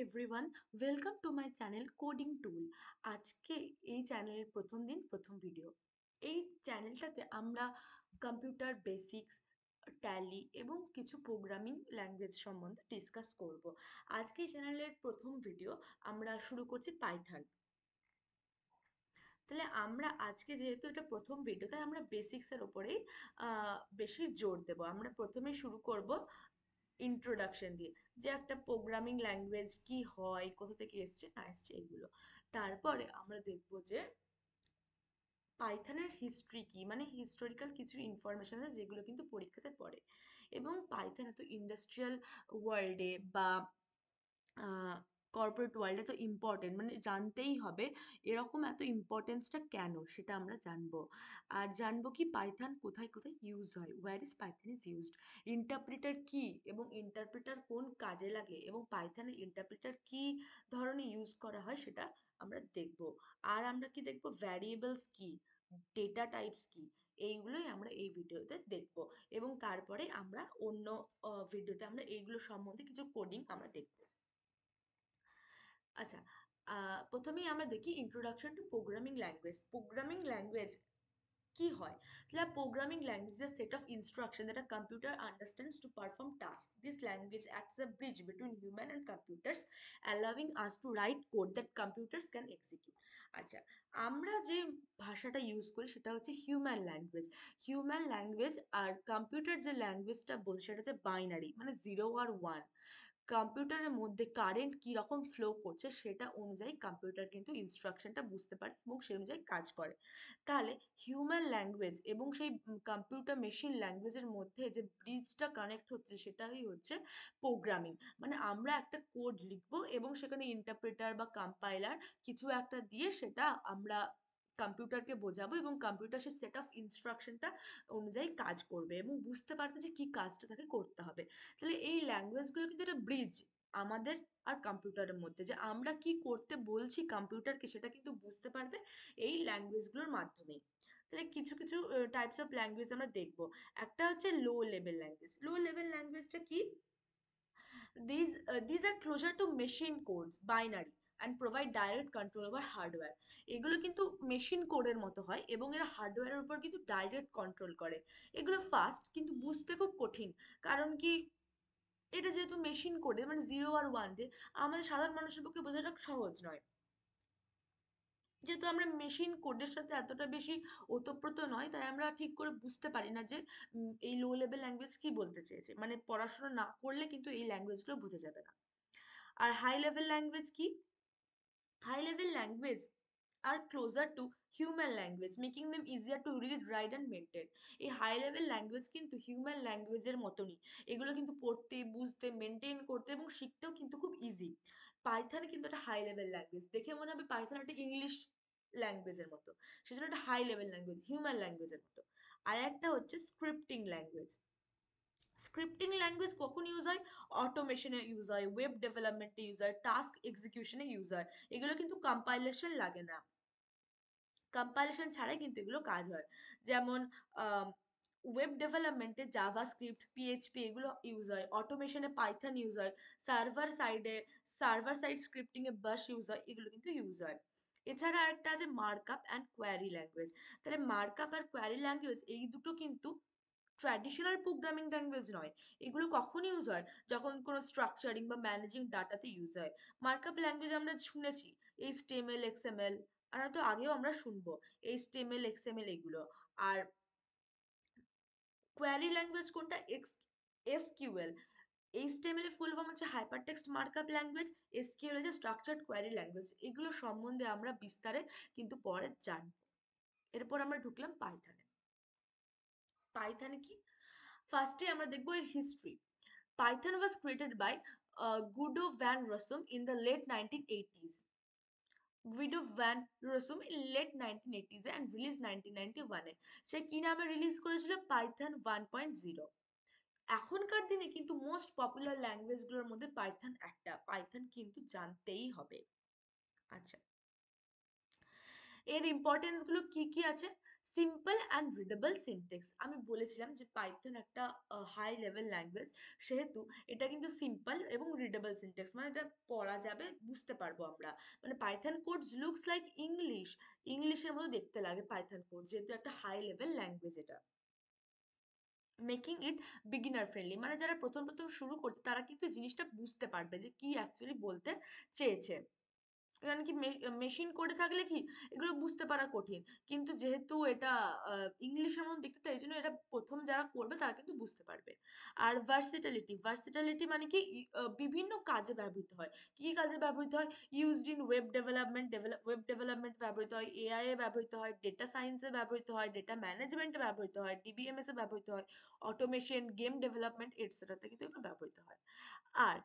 Everyone, welcome to my channel coding tool. আজকে এই চ্যানেলের প্রথম দিন প্রথম ভিডিও। এই চ্যানেলটাতে আমরা কম্পিউটার বেসিক্স, ট্যালি এবং কিছু প্রোগ্রামিং ল্যাঙ্গুয়েজ সম্বন্ধে ডিসকাস করব। আজকে এই চ্যানেলের প্রথম ভিডিও আমরা শুরু করছি পাইথন। তাহলে আমরা আজকে যেহেতু এটা প্রথম ভিডিও, তাই আমরা বেসিক্সের ওপরেই বেশি জোর দেবো। আমরা প্রথমে শুরু করব ইন্ট্রোডাকশন দিয়ে, যে একটা প্রোগ্রামিং ল্যাঙ্গুয়েজ কি হয়, কোথা থেকে এসছে না এসছে এগুলো। তারপরে আমরা দেখব যে পাইথনের হিস্ট্রি কি, মানে হিস্টোরিক্যাল কিছু ইনফরমেশন আছে যেগুলো কিন্তু পরীক্ষাতে পড়ে। এবং পাইথন এত ইন্ডাস্ট্রিয়াল ওয়ার্ল্ডে বা কর্পোরেট ওয়ার্ল্ডে তো ইম্পর্টেন্ট, মানে জানতেই হবে এরকম এত ইম্পর্টেন্সটা কেন, সেটা আমরা জানবো। আর জানবো কি পাইথন কোথায় কোথায় ইউজ হয়, where is Python is used, interpreter কি এবং ইন্টারপ্রিটার কোন কাজে লাগে, এবং পাইথনের ইন্টারপ্রিটার কি ধরনের ইউজ করা হয় সেটা আমরা দেখব। আর আমরা কি দেখব, ভ্যারিয়েবলস কি, ডেটা টাইপস কি, এইগুলোই আমরা এই ভিডিওতে দেখব। এবং তারপরে আমরা অন্য ভিডিওতে আমরা এইগুলো সম্বন্ধে কিছু কোডিং আমরা দেখব। আচ্ছা, প্রথমেই আমরা দেখি introduction to programming language. Programming language কি হয়? তাহলে programming language is a set of instruction that a computer understands to perform tasks. This language acts as a bridge between human and computers, allowing us to write code that computers can execute. আচ্ছা, আমরা যে ভাষাটা use করি সেটা হচ্ছে human language. Human language আর computer যে ল্যাঙ্গুয়েজটা বলছে সেটা হচ্ছে বাইনারি, মানে 0 আর 1। কম্পিউটারের মধ্যে কারেন্ট কি রকম ফ্লো করছে সেটা অনুযায়ী কম্পিউটার কিন্তু ইনস্ট্রাকশনটা বুঝতে পারে এবং সেই অনুযায়ী কাজ করে। তাহলে হিউম্যান ল্যাঙ্গুয়েজ এবং সেই কম্পিউটার মেশিন ল্যাঙ্গুয়েজের মধ্যে যে ব্রিজটা কানেক্ট হচ্ছে সেটাই হচ্ছে প্রোগ্রামিং। মানে আমরা একটা কোড লিখবো এবং সেখানে ইন্টারপ্রেটার বা কম্পাইলার কিছু একটা দিয়ে সেটা আমরা কম্পিউটারকে বোঝাবো এবং কম্পিউটার সে সেট অফ ইনস্ট্রাকশনটা অনুযায়ী কাজ করবে এবং বুঝতে পারবে যে কি কাজটা তাকে করতে হবে। তাহলে এই ল্যাঙ্গুয়েজগুলো কিন্তু একটা ব্রিজ আমাদের আর কম্পিউটারের মধ্যে, যে আমরা কি করতে বলছি কম্পিউটারকে সেটা কিন্তু বুঝতে পারবে এই ল্যাঙ্গুয়েজগুলোর মাধ্যমেই। তাহলে কিছু কিছু টাইপস অফ ল্যাঙ্গুয়েজ আমরা দেখব। একটা হচ্ছে low level language. Low level ল্যাঙ্গুয়েজটা কি? These are closer to machine codes, binary, and provide direct control over hardware. এগুলো কিন্তু মেশিন কোডের মতো হয় এবং এরা হার্ডওয়্যারের উপর কিন্তু ডাইরেক্ট কন্ট্রোল করে। এগুলো ফাস্ট কিন্তু বুঝতে খুব কঠিন। কারণ কি, এটা যেহেতু মেশিন কোডে, মানে 0 আর 1 দিয়ে আমাদের সাধারণ মানুষের পক্ষে বোঝাটা সহজ নয়। যেহেতু আমরা মেশিন কোডের সাথে এতটা বেশি ওতপ্রোত নয়, তাই আমরা ঠিক করে বুঝতে পারি না যে এই লো লেভেল ল্যাঙ্গুয়েজ কি বলতে চেয়েছে। মানে পড়াশোনা না করলে কিন্তু এই ল্যাঙ্গুয়েজগুলো বুঝে যাবে না। আর হাই লেভেল ল্যাঙ্গুয়েজ কি? High level language are closer to human language, making them easier to read, write and maintain. এই হাই লেভেল ল্যাঙ্গুয়েজ কিন্তু হিউম্যান ল্যাঙ্গুয়েজের মতনই। এগুলো কিন্তু পড়তে, বুঝতে, মেনটেন করতে এবং শিখতেও কিন্তু খুব ইজি। পাইথন কিন্তু একটা হাই লেভেল ল্যাঙ্গুয়েজ। দেখে মনে হবে পাইথন একটা ইংলিশ ল্যাঙ্গুয়েজের মতো, সেজন্য একটা হাই লেভেল ল্যাঙ্গুয়েজ, হিউম্যান ল্যাঙ্গুয়েজের মতো। আর একটা হচ্ছে স্ক্রিপ্টিং ল্যাঙ্গুয়েজ। স্ক্রিপ্টিং ল্যাঙ্গুয়েজ কখন ইউজ হয়? অটোমেশনে ইউজ হয়, ওয়েব ডেভেলপমেন্টে ইউজ হয়, টাস্ক এক্সিকিউশনে ইউজ হয়। এগুলো কিন্তু কম্পাইলেশন লাগে না, কম্পাইলেশন ছাড়াই কিন্তু এগুলো কাজ হয়। যেমন ওয়েব ডেভেলপমেন্টে জাভাস্ক্রিপ্ট, পিএইচপি এগুলো ইউজ হয়, অটোমেশনে পাইথন ইউজ হয়, সার্ভার সাইড স্ক্রিপ্টিং এ বাশ ইউজ হয়, এগুলো কিন্তু ইউজ হয়। এছাড়া আরেকটা আছে মার্কআপ অ্যান্ড কোয়ারি ল্যাঙ্গুয়েজ। তাহলে মার্কআপ আর কোয়ারি ল্যাঙ্গুয়েজ এই দুটো কিন্তু ট্র্যাডিশনাল প্রোগ্রামিং ল্যাঙ্গুয়েজ নয়। এগুলো কখন ইউজ হয়? যখন কোনো স্ট্রাকচারিং বা ম্যানেজিং ডাটাতে ইউজ হয়। মার্কআপ ল্যাঙ্গুয়েজ আমরা শুনেছি এইচটিএমএল, এক্সএমএল, আর হয়তো আগেও আমরা শুনবো এইচটিএমএল, এক্সএমএল এগুলো। আর কোয়ারি ল্যাঙ্গুয়েজ কোনটা? এসকিউএল। এইচটিএমএল এর ফুল ফর্ম হচ্ছে hyper text markup language, SQL হচ্ছে স্ট্রাকচার্ড কোয়ারি ল্যাঙ্গুয়েজ। এগুলো সম্বন্ধে আমরা বিস্তারে কিন্তু পরে জানবো। এরপর আমরা ঢুকলাম পাইথনে। পাইথনে কি? ফার্স্টে আমরা দেখবো এর history. Python was created by Guido van Rossum in the late 1980s. Guido van Rossum in late 1980s and released 1991 এ। সে কি নামে রিলিজ করেছিল? পাইথন 1.0। এখনকার দিনে কিন্তু মোস্ট পপুলার ল্যাঙ্গুয়েজগুলোর মধ্যে পাইথন একটা। পাইথন কিন্তু জানতেই হবে। আচ্ছা, এর ইম্পর্টেন্স গুলো কি কি আছে? Simple and readable syntax. আমি বলেছিলাম যে পাইথন একটা হাই লেভেল ল্যাঙ্গুয়েজ, সেহেতু এটা কিন্তু সিম্পল এবং রিডেবল সিনটেক্স, মানে এটা পড়া যাবে, বুঝতে পারবো আমরা। মানে Python codes looks like English, ইংলিশের মতো দেখতে লাগে পাইথন কোড, যেহেতু একটা হাই লেভেল ল্যাঙ্গুয়েজ এটা। মেকিং ইট বিগিনার ফ্রেন্ডলি, মানে যারা প্রথম প্রথম শুরু করছে তারা কিন্তু জিনিসটা বুঝতে পারবে যে কি অ্যাকচুয়ালি বলতে চেয়েছে। কারণ কি, মেশিন করে থাকলে কি এগুলো বুঝতে পারা কঠিন, কিন্তু যেহেতু এটা ইংলিশের মধ্যে দেখতে, তাই জন্য এটা প্রথম যারা করবে তারা কিন্তু বুঝতে পারবে। আর ভার্সিটালিটি, ভার্সিটালিটি মানে কি বিভিন্ন কাজে ব্যবহৃত হয়। কি কি কাজে ব্যবহৃত হয়? Used in web development, web development ব্যবহৃত হয়, এআই এ ব্যবহৃত হয়, ডেটা সায়েন্সে ব্যবহৃত হয়, ডেটা ম্যানেজমেন্টে ব্যবহৃত হয়, ডিবিএমএস এ ব্যবহৃত হয়, অটোমেশন, গেম ডেভেলপমেন্ট এটসেট্রাতে কিন্তু এগুলো ব্যবহৃত হয়। আর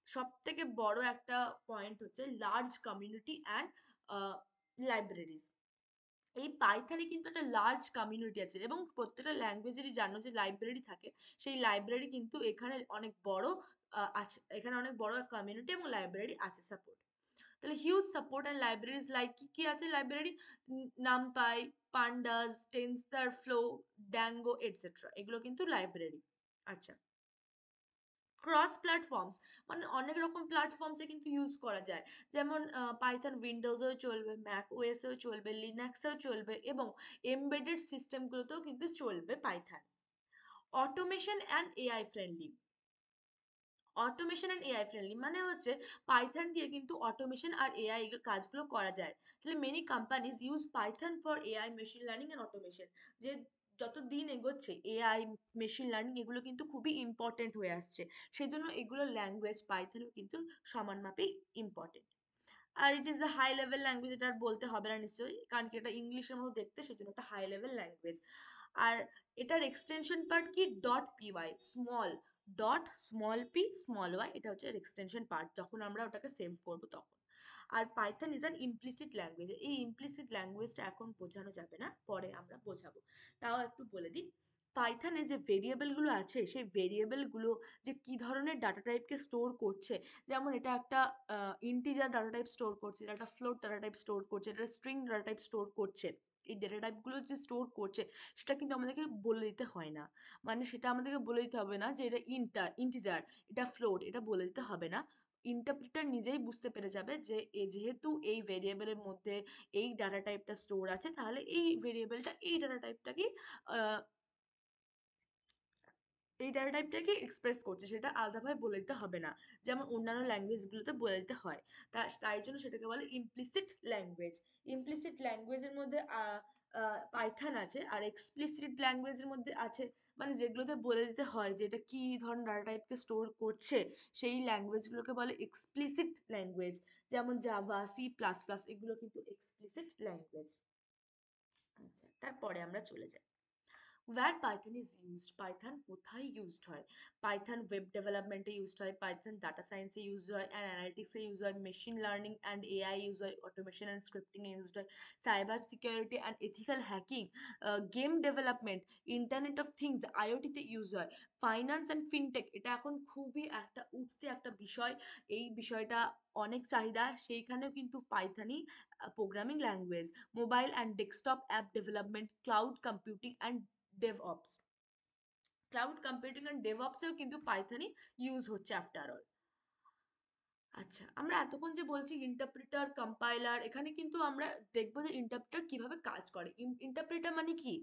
সব থেকে বড় একটা পয়েন্ট হচ্ছে লার্জ কমিউনিটি অ্যান্ড লাইব্রেরিজ। এই পাইথনে কিন্তু একটা লার্জ কমিউনিটি আছে, এবং প্রত্যেকটা ল্যাঙ্গুয়েজেরই জানো যে লাইব্রেরি থাকে। সেই লাইব্রেরি কিন্তু এখানে অনেক বড় আছে, এখানে অনেক বড় কমিউনিটি এবং লাইব্রেরি আছে সাপোর্ট। তাহলে huge support and libraries like কি কি আছে library? NumPy, Pandas, TensorFlow, Django etcetera, এগুলো কিন্তু লাইব্রেরি। আচ্ছা, ক্রস প্ল্যাটফর্মস, মানে অনেক রকম প্ল্যাটফর্মসে কিন্তু ইউজ করা যায়। যেমন পাইথন উইন্ডোজেও চলবে, ম্যাক ওএসেও চলবে, লিনাক্সেও চলবে, এবং এমবেডেড সিস্টেমগুলোতেও কিন্তু চলবে Python. Automation and AI friendly, automation and AI friendly মানে হচ্ছে পাইথন দিয়ে কিন্তু অটোমেশন আর এআই এর কাজগুলো করা যায়। তাহলে many companies use Python for AI, machine learning and automation. যে যত দিন এগোচ্ছে এআই, মেশিন লার্নিং এগুলো কিন্তু খুবই ইম্পর্টেন্ট হয়ে আসছে, সেজন্য এগুলো ল্যাঙ্গুয়েজ পাইথনও কিন্তু সমান মাপেই ইম্পর্টেন্ট। আর it is a high level language, এটা আর বলতে হবে না নিশ্চয়ই, কারণ কি এটা ইংলিশের মতো দেখতে, সেজন্য একটা হাই লেভেল ল্যাঙ্গুয়েজ। আর এটার এক্সটেনশন পার্ট কি? Dot PY, small dot small P small Y, এটা হচ্ছে এর এক্সটেনশন পার্ট যখন আমরা ওটাকে সেভ করবো তখন। আর Python is an implicit language, এই ইমপ্লিসিট ল্যাঙ্গুয়েজটা এখন বোঝানো যাবে না, পরে আমরা বোঝাবো। তাও একটু বলে দিই, পাইথনে যে ভেরিয়েবল গুলো আছে, সেই ভেরিয়েবল গুলো যে কি ধরনের ডাটা টাইপকে স্টোর করছে, যেমন এটা একটা ইন্টিজার ডাটা টাইপ স্টোর করছে, এটা একটা ফ্লোট ডাটা টাইপ স্টোর করছে, এটা স্ট্রিং ডাটা টাইপ স্টোর করছে, এই ডেটা টাইপগুলো যে স্টোর করছে সেটা কিন্তু আমাদেরকে বলে দিতে হয় না। মানে সেটা আমাদেরকে বলে দিতে হবে না যে এটা ইন্টিজার, এটা ফ্লোট, এটা বলে দিতে হবে না। ইন্টারপ্রিটার নিজেই বুঝতে পেরে যাবে যে যেহেতু এই ভেরিয়েবলের মধ্যে এই ডাটা টাইপটা স্টোর আছে, তাহলে এই ভেরিয়েবলটা এই ডাটা টাইপটাকে এই ডাটা টাইপটাকে এক্সপ্রেস করছে, সেটা আলাদাভাবে বলে দিতে হবে না, যেমন অন্যান্য ল্যাঙ্গুয়েজগুলোতে বলে দিতে হয়। তাই জন্য সেটাকে বলে ইমপ্লিসিট ল্যাঙ্গুয়েজ। ইমপ্লিসিট ল্যাঙ্গুয়েজের মধ্যে পাইথন আছে, আর এক্সপ্লিসিট ল্যাঙ্গুয়েজের মধ্যে আছে, মানে যেগুলোতে বলে দিতে হয় যে এটা কি ধরনের ডাটা টাইপকে স্টোর করছে, সেই ল্যাঙ্গুয়েজগুলোকে বলে এক্সপ্লিসিট ল্যাঙ্গুয়েজ। যেমন জাভা, সি প্লাস প্লাস, এগুলো কিন্তু এক্সপ্লিসিট ল্যাঙ্গুয়েজ। আচ্ছা, তারপরে আমরা চলে যাই where Python is used. Python কোথায় ইউজড হয়? পাইথন ওয়েব ডেভেলপমেন্টে ইউজড হয়, পাইথন ডাটা সায়েন্সে ইউজড হয়, অ্যান্ড অ্যানালিটিক্সে ইউজ হয়, machine learning and AI use হয়, অটোমেশন অ্যান্ড স্ক্রিপ্টিংয়ে ইউজড হয়, cyber security and ethical hacking, game development, internet of things আইওটিতে ইউজ হয়, ফাইন্যান্স অ্যান্ড ফিনটেক, এটা এখন খুবই একটা উঠতে একটা বিষয়, এই বিষয়টা অনেক চাহিদা, সেইখানেও কিন্তু পাইথনই programming language, mobile and desktop app development, cloud computing and DevOps, cloud computing and ডেভঅপসেও কিন্তু পাইথনই ইউজ হচ্ছে আফটার অল। আচ্ছা, আমরা এতক্ষণ যে বলছি ইন্টারপ্রিটার, কম্পাইলার, এখানে কিন্তু আমরা দেখবো যে ইন্টারপ্রিটার কিভাবে কাজ করে। ইন্টারপ্রিটার মানে কি?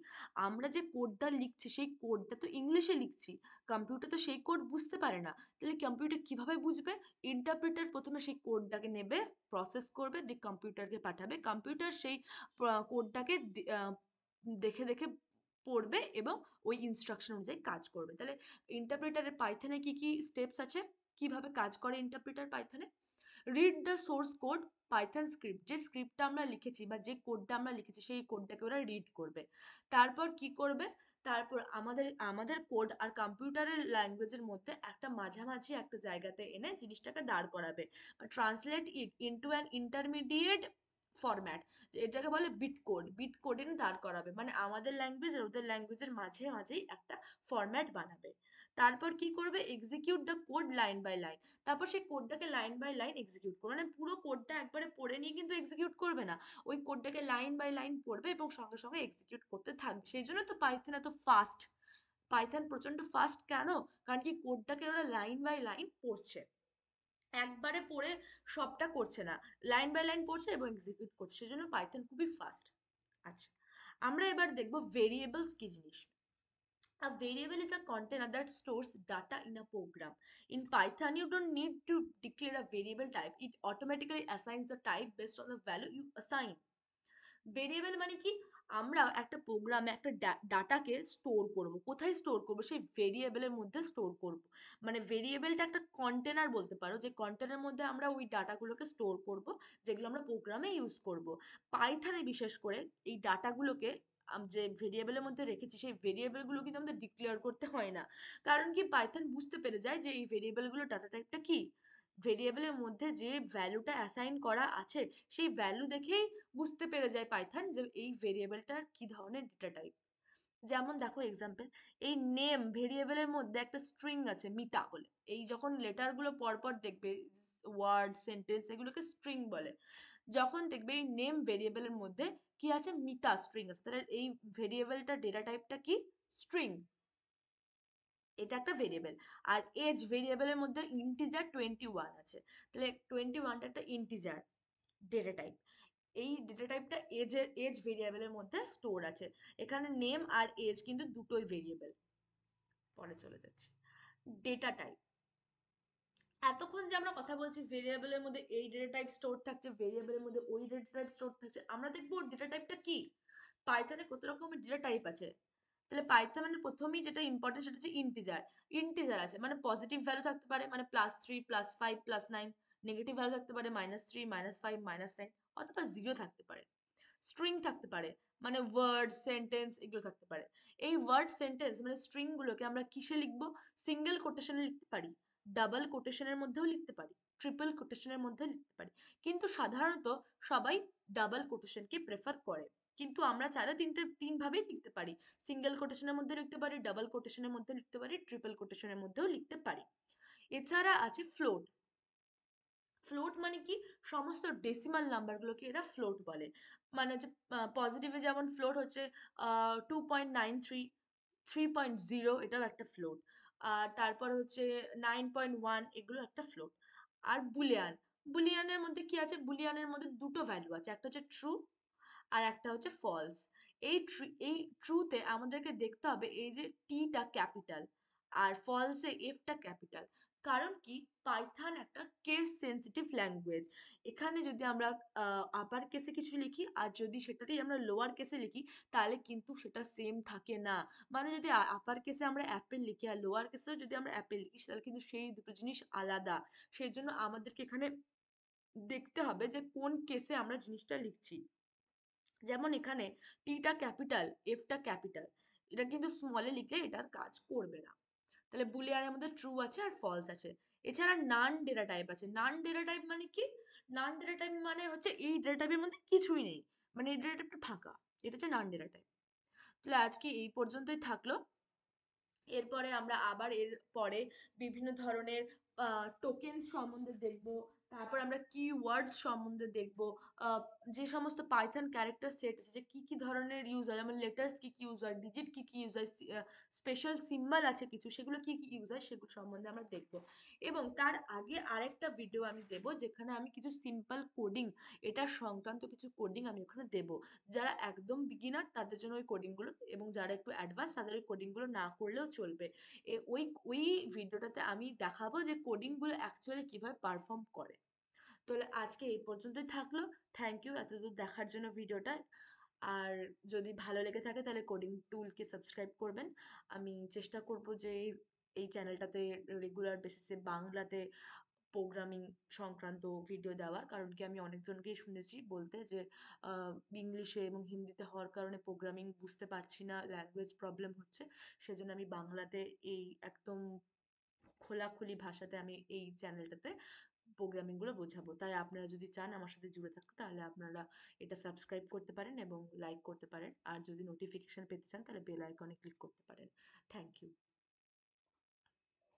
আমরা যে কোডটা লিখছি সেই কোডটা তো ইংলিশে লিখছি, কম্পিউটার তো সেই কোড বুঝতে পারে না, তাহলে কম্পিউটার কিভাবে বুঝবে? ইন্টারপ্রিটার প্রথমে সেই কোডটাকে নেবে, প্রসেস করবে, দিয়ে কম্পিউটারকে পাঠাবে, কম্পিউটার সেই কোডটাকে দেখে দেখে পড়বে এবং ওই ইনস্ট্রাকশন অনুযায়ী কাজ করবে। তাহলে ইন্টারপ্রিটারের পাইথনে কি কি স্টেপস আছে, কিভাবে কাজ করে ইন্টারপ্রিটার পাইথনে? Read the source code, Python script, যে স্ক্রিপ্টটা আমরা লিখেছি বা যে কোডটা আমরা লিখেছি সেই কোডটাকে ওরা রিড করবে। তারপর কি করবে? তারপর আমাদের আমাদের কোড আর কম্পিউটারের ল্যাঙ্গুয়েজের মধ্যে একটা মাঝামাঝি একটা জায়গাতে এনে জিনিসটাকে দাঁড় করাবে, translate it into an intermediate format, এটাকে বলে বিট কোড, বিট কোড এনে দাঁড় করাবে, মানে আমাদের ল্যাঙ্গুয়েজ আর ওদের ল্যাঙ্গুয়েজের মাঝে মাঝেই একটা ফরম্যাট বানাবে। তারপর কি করবে, execute the code line by line. তারপর সেই কোডটাকে লাইন বাই লাইন এক্সিকিউট করবে, মানে পুরো কোডটা একবারে পড়ে নিয়ে কিন্তু এক্সিকিউট করবে না, ওই কোডটাকে লাইন বাই লাইন পড়বে এবং সঙ্গে সঙ্গে এক্সিকিউট করতে থাকবে। সেই জন্য তো পাইথন এত ফাস্ট। পাইথন প্রচন্ড ফাস্ট কেন? কারণ কি কোডটাকে ওরা লাইন বাই লাইন পড়ছে, একবারে পড়ে সবটা করছে না, লাইন বাই লাইন পড়ছে এবং এক্সিকিউট করছে, সেজন্য পাইথন খুবই ফাস্ট। আচ্ছা, আমরা এবার দেখব ভেরিয়েবলস কি জিনিস। A variable is a container that stores data in a program. In Python, you don't need to declare a variable type. It automatically assigns the type based on the value you assign. Variable মানে কি, আমরা একটা প্রোগ্রামে একটা ডাটাকে store করব, কোথায় store করব, সেই ভেরিয়েবলের মধ্যে স্টোর করব। মানে ভেরিয়েবলটা একটা কন্টেনার বলতে পারো, যে কন্টেনারের মধ্যে আমরা ওই ডাটাগুলোকে স্টোর করব, যেগুলো আমরা প্রোগ্রামে ইউজ করব। পাইথনে বিশেষ করে এই ডাটাগুলোকে যে ভেরিয়েবলের মধ্যে রেখেছি, সেই ভেরিয়েবলগুলো কিন্তু আমাদের ডিক্লেয়ার করতে হয় না। কারণ কি, পাইথন বুঝতে পেরে যায় যে এই ভেরিয়েবলগুলো ডাটা টাইপটা কি, ভেরিয়েবলের মধ্যে যে ভ্যালুটা অ্যাসাইন করা আছে সেই ভ্যালু দেখেই বুঝতে পেরে যায় পাইথন যে এই ভেরিয়েবলটার কি ধরনের ডেটা টাইপ। যেমন দেখো এক্সাম্পল, এই নেম ভেরিয়েবলের মধ্যে একটা স্ট্রিং আছে মিতা বলে, এই যখন লেটারগুলো পরপর দেখবে, ওয়ার্ড সেন্টেন্স এগুলোকে স্ট্রিং বলে, যখন দেখবে এই নেম ভেরিয়েবলের মধ্যে কি আছে, মিতা স্ট্রিং আছে, তাহলে এই ভেরিয়েবলটার ডেটা টাইপটা কি, স্ট্রিং, এটা একটা ভেরিয়েবল। আর এজ ভেরিয়েবলের মধ্যে ইন্টিজার 21 আছে, তাহলে 21টা একটা ইন্টিজার ডেটা টাইপ। এই ডেটা টাইপটা এজ ভেরিয়েবলের মধ্যে স্টোর আছে। এখানে নেম আর এজ কিন্তু দুটোই ভেরিয়েবল। পরে চলে যাচ্ছে ডেটা টাইপ। এতক্ষণ যে আমরা কথা বলছি ভেরিয়েবলের মধ্যে এই ডেটা টাইপ স্টোর থাকছে, ভেরিয়েবলের মধ্যে ওই ডেটা টাইপ স্টোর থাকছে, আমরা দেখবো ডেটা টাইপটা কি। পাইথনে কত রকমের ডেটা টাইপ আছে। তাহলে পাইথন মানে প্রথমেই যেটা ইম্পর্টেন্ট সেটা হচ্ছে ইন্টিজার। ইন্টিজার আছে মানে পজিটিভ ভ্যালু থাকতে পারে, মানে +3 +5 +9, নেগেটিভ ভ্যালু থাকতে পারে -3 -5 -9, অথবা জিরো থাকতে পারে। স্ট্রিং থাকতে পারে, মানে ওয়ার্ড সেন্টেন্স এগুলো থাকতে পারে। এই ওয়ার্ড সেন্টেন্স মানে স্ট্রিং গুলোকে আমরা কিসে লিখবো, সিঙ্গেল কোটেশনে লিখতে পারি, ডাবল কোটেশনের মধ্যেও লিখতে পারি, ট্রিপল কোটেশনের মধ্যেও লিখতে পারি। কিন্তু সাধারণত সবাই ডাবল কোটেশনকে প্রেফার করে, কিন্তু আমরা চাইলে তিন ভাবেই লিখতে পারি, সিঙ্গেল কোটেশনের মধ্যে লিখতে পারি, ডাবল কোটেশনের মধ্যে লিখতে পারি, ট্রিপল কোটেশনের মধ্যেও লিখতে পারি। এছাড়া আছে ফ্লোট। ফ্লোট মানে কি, সমস্ত ডেসিমাল নাম্বারগুলোকে এরা ফ্লোট বলে। মানে হচ্ছে পজিটিভে যেমন ফ্লোট হচ্ছে 2.93, 3.0, এটাও একটা ফ্লোট। আর তারপর হচ্ছে 9.1, এগুলো একটা ফ্লোট। আর বুলিয়ান, বুলিয়ানের মধ্যে কি আছে, বুলিয়ানের মধ্যে দুটো ভ্যালু আছে, একটা হচ্ছে ট্রু আর একটা হচ্ছে ফলস। এই ট্রুতে আমাদেরকে দেখতে হবে এই যে টিটা ক্যাপিটাল আর ফলসে এফটা ক্যাপিটাল। কারণ কি, পাইথন একটা কেস সেন্সিটিভ ল্যাঙ্গুয়েজ। এখানে যদি আমরা আপার কেসে কিছু লিখি আর যদি সেটাতেই আমরা লোয়ার কেসে লিখি, তাহলে কিন্তু সেটা সেম থাকে না। মানে যদি আপার কেসে আমরা অ্যাপেল লিখি আর লোয়ার কেসেও যদি আমরা অ্যাপেল লিখি, তাহলে কিন্তু সেই দুটো জিনিস আলাদা। সেই জন্য আমাদেরকে এখানে দেখতে হবে যে কোন কেসে আমরা জিনিসটা লিখছি। যেমন এখানে টিটা ক্যাপিটাল এফটা ক্যাপিটাল, এটা কিন্তু স্মলে লিখলে এটার কাজ করবে না। তাহলে বুলিয়ানের মধ্যে ট্রু আছে আর ফলস আছে। এছাড়া নান ডেটা টাইপ আছে। নান ডেটা টাইপ মানে কি, নান ডেটা টাইপ মানে হচ্ছে এই ডেটা টাইপের মধ্যে কিছুই নেই, মানে এই ডেটা টাইপটা ফাঁকা, এটা হচ্ছে নান ডেটা টাইপ। তাহলে আজকে এই পর্যন্তই থাকলো। এরপরে আমরা আবার এর পরে বিভিন্ন ধরনের টোকেন সম্বন্ধে দেখব। তারপর আমরা কিওয়ার্ডস সম্বন্ধে দেখব। আহ, যে সমস্ত পাইথন ক্যারেক্টার সেট আছে, যে কি কি ধরনের ইউজ হয়, যেমন লেটার্স কি কি ইউজ হয়, ডিজিট কি কি ইউজ হয়, স্পেশাল সিম্বল আছে কিছু, সেগুলো কি কি ইউজ হয় সেগুলো সম্বন্ধে আমরা দেখব। এবং তার আগে আরেকটা ভিডিও আমি দেব যেখানে আমি কিছু সিম্পল কোডিং, এটা সংক্রান্ত কিছু কোডিং আমি ওখানে দেব। যারা একদম বিগিনার তাদের জন্য ওই কোডিংগুলো, এবং যারা একটু অ্যাডভান্স তাদের ওই কোডিংগুলো না করলেও চলবে। ওই ভিডিওটাতে আমি দেখাবো যে কোডিংগুলো অ্যাকচুয়ালি কিভাবে পারফর্ম করে। তাহলে আজকে এই পর্যন্তই থাকলো। থ্যাংক ইউ এতদূর দেখার জন্য ভিডিওটা। আর যদি ভালো লেগে থাকে তাহলে কোডিং টুলকে সাবস্ক্রাইব করবেন। আমি চেষ্টা করব যে এই চ্যানেলটাতে রেগুলার বেসিসে বাংলাতে প্রোগ্রামিং সংক্রান্ত ভিডিও দেওয়ার। কারণ কি, আমি অনেকজনকেই শুনেছি বলতে যে ইংলিশে এবং হিন্দিতে হওয়ার কারণে প্রোগ্রামিং বুঝতে পারছি না, ল্যাঙ্গুয়েজ প্রবলেম হচ্ছে। সেজন্য আমি বাংলাতে এই একদম খোলাখুলি ভাষাতে আমি এই চ্যানেলটাতে প্রোগ্রামিংগুলো বোঝাবো। তাই আপনারা যদি চান আমার সাথে জুড়ে থাকতে, তাহলে আপনারা এটা সাবস্ক্রাইব করতে পারেন এবং লাইক করতে পারেন। আর যদি নোটিফিকেশন পেতে চান তাহলে বেল আইকনে ক্লিক করতে পারেন। Thank you.